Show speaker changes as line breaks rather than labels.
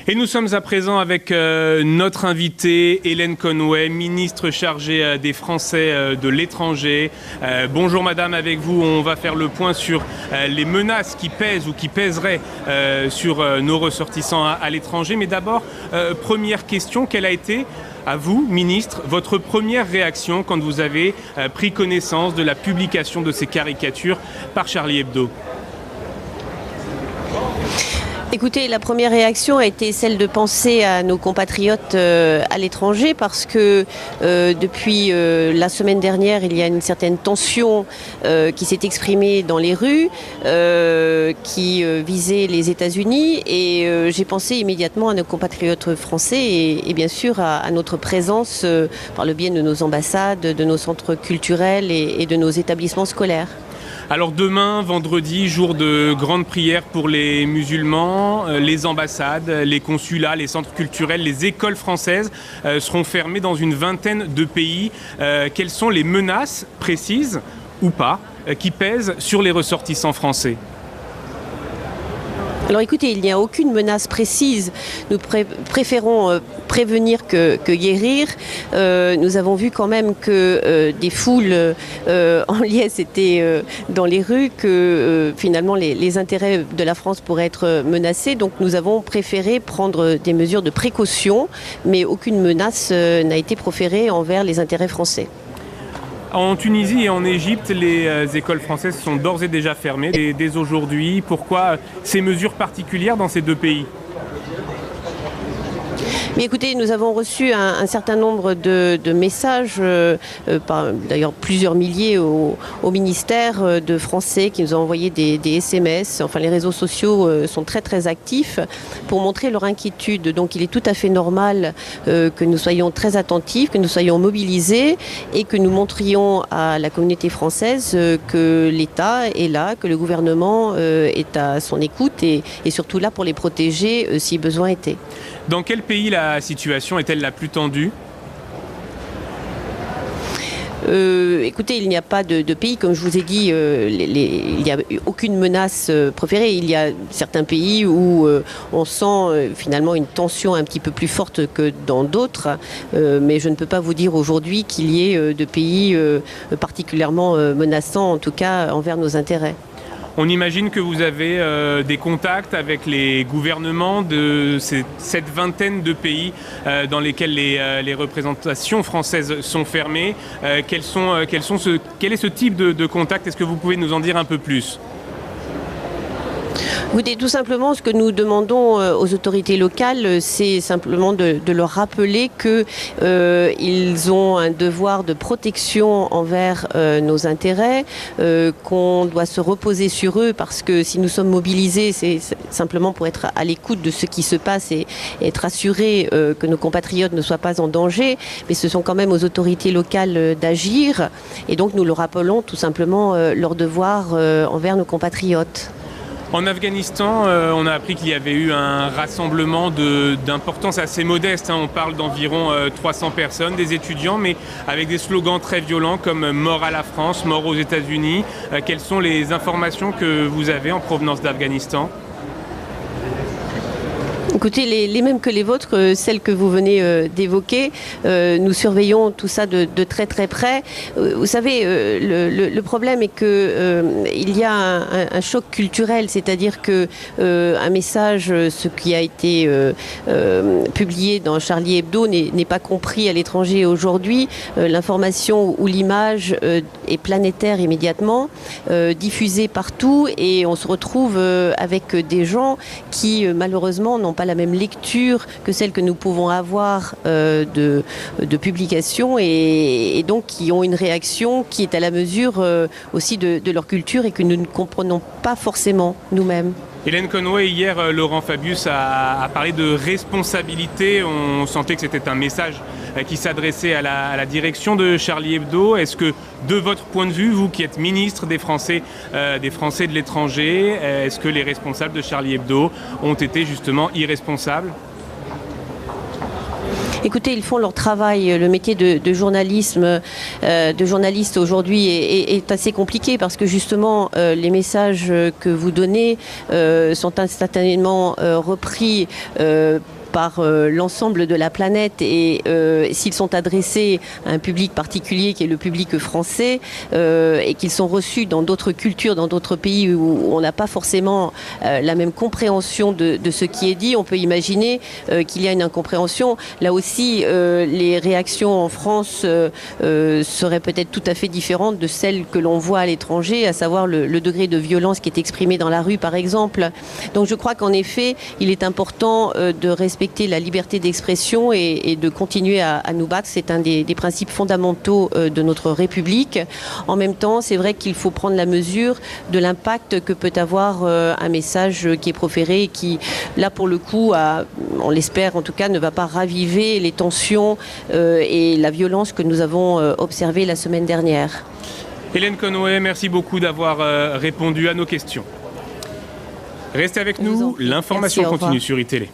Et nous sommes à présent avec notre invitée Hélène Conway, ministre chargée des Français de l'étranger. Bonjour madame, avec vous on va faire le point sur les menaces qui pèsent ou qui pèseraient sur nos ressortissants à l'étranger. Mais d'abord, première question, quelle a été, à vous, ministre, votre première réaction quand vous avez pris connaissance de la publication de ces caricatures par Charlie Hebdo ?
Écoutez, la première réaction a été celle de penser à nos compatriotes à l'étranger parce que depuis la semaine dernière, il y a une certaine tension qui s'est exprimée dans les rues, qui visait les États-Unis et j'ai pensé immédiatement à nos compatriotes français et bien sûr à notre présence par le biais de nos ambassades, de nos centres culturels et de nos établissements scolaires.
Alors demain, vendredi, jour de grande prière pour les musulmans, les ambassades, les consulats, les centres culturels, les écoles françaises seront fermées dans une vingtaine de pays. Quelles sont les menaces précises ou pas qui pèsent sur les ressortissants français ?
Alors écoutez, il n'y a aucune menace précise. Nous préférons prévenir que guérir. Nous avons vu quand même que des foules en liesse étaient dans les rues, que finalement les intérêts de la France pourraient être menacés. Donc nous avons préféré prendre des mesures de précaution, mais aucune menace n'a été proférée envers les intérêts français.
En Tunisie et en Égypte, les écoles françaises sont d'ores et déjà fermées dès aujourd'hui. Pourquoi ces mesures particulières dans ces deux pays ?
Mais écoutez, nous avons reçu un certain nombre de messages, d'ailleurs plusieurs milliers au ministère de Français qui nous ont envoyé des SMS. Enfin, les réseaux sociaux sont très très actifs pour montrer leur inquiétude. Donc il est tout à fait normal que nous soyons très attentifs, que nous soyons mobilisés et que nous montrions à la communauté française que l'État est là, que le gouvernement est à son écoute et surtout là pour les protéger si besoin était.
Dans quel pays la situation est-elle la plus tendue ?
Écoutez, il n'y a pas de pays, comme je vous ai dit, il n'y a aucune menace proférée. Il y a certains pays où on sent finalement une tension un petit peu plus forte que dans d'autres, mais je ne peux pas vous dire aujourd'hui qu'il y ait de pays particulièrement menaçants, en tout cas envers nos intérêts.
On imagine que vous avez des contacts avec les gouvernements de cette vingtaine de pays dans lesquels les représentations françaises sont fermées. Quel est ce type de contact ? Est-ce que vous pouvez nous en dire un peu plus ?
Écoutez, tout simplement, ce que nous demandons aux autorités locales, c'est simplement de leur rappeler qu'ils ont un devoir de protection envers nos intérêts, qu'on doit se reposer sur eux parce que si nous sommes mobilisés, c'est simplement pour être à l'écoute de ce qui se passe et être assurés que nos compatriotes ne soient pas en danger. Mais ce sont quand même aux autorités locales d'agir et donc nous leur rappelons tout simplement leur devoir envers nos compatriotes.
En Afghanistan, on a appris qu'il y avait eu un rassemblement d'importance assez modeste. On parle d'environ 300 personnes, des étudiants, mais avec des slogans très violents comme « Mort à la France »,« Mort aux États-Unis ». Quelles sont les informations que vous avez en provenance d'Afghanistan ?
Écoutez, les mêmes que les vôtres, celles que vous venez d'évoquer, nous surveillons tout ça de très très près. Vous savez, le problème est qu'il y a un choc culturel, c'est-à-dire que un message, ce qui a été publié dans Charlie Hebdo n'est pas compris à l'étranger aujourd'hui. L'information ou l'image est planétaire immédiatement, diffusée partout et on se retrouve avec des gens qui malheureusement n'ont pas la même lecture que celle que nous pouvons avoir de publication et donc qui ont une réaction qui est à la mesure aussi de leur culture et que nous ne comprenons pas forcément nous-mêmes.
Hélène Conway, hier, Laurent Fabius a parlé de responsabilité. On sentait que c'était un message qui s'adressait à la direction de Charlie Hebdo. Est-ce que, de votre point de vue, vous qui êtes ministre des Français de l'étranger, est-ce que les responsables de Charlie Hebdo ont été justement irresponsables ?
Écoutez, ils font leur travail. Le métier de journalisme, de journaliste aujourd'hui est assez compliqué parce que justement les messages que vous donnez sont instantanément repris par l'ensemble de la planète et s'ils sont adressés à un public particulier qui est le public français et qu'ils sont reçus dans d'autres cultures, dans d'autres pays où on n'a pas forcément la même compréhension de ce qui est dit, on peut imaginer qu'il y a une incompréhension. Là aussi, les réactions en France seraient peut-être tout à fait différentes de celles que l'on voit à l'étranger, à savoir le degré de violence qui est exprimé dans la rue, par exemple. Donc je crois qu'en effet, il est important de respecter la liberté d'expression et de continuer à nous battre. C'est un des principes fondamentaux de notre République. En même temps, c'est vrai qu'il faut prendre la mesure de l'impact que peut avoir un message qui est proféré et qui, là pour le coup, on l'espère en tout cas, ne va pas raviver les tensions et la violence que nous avons observées la semaine dernière.
Hélène Conway, merci beaucoup d'avoir répondu à nos questions. Restez avec nous, l'information continue sur iTélé.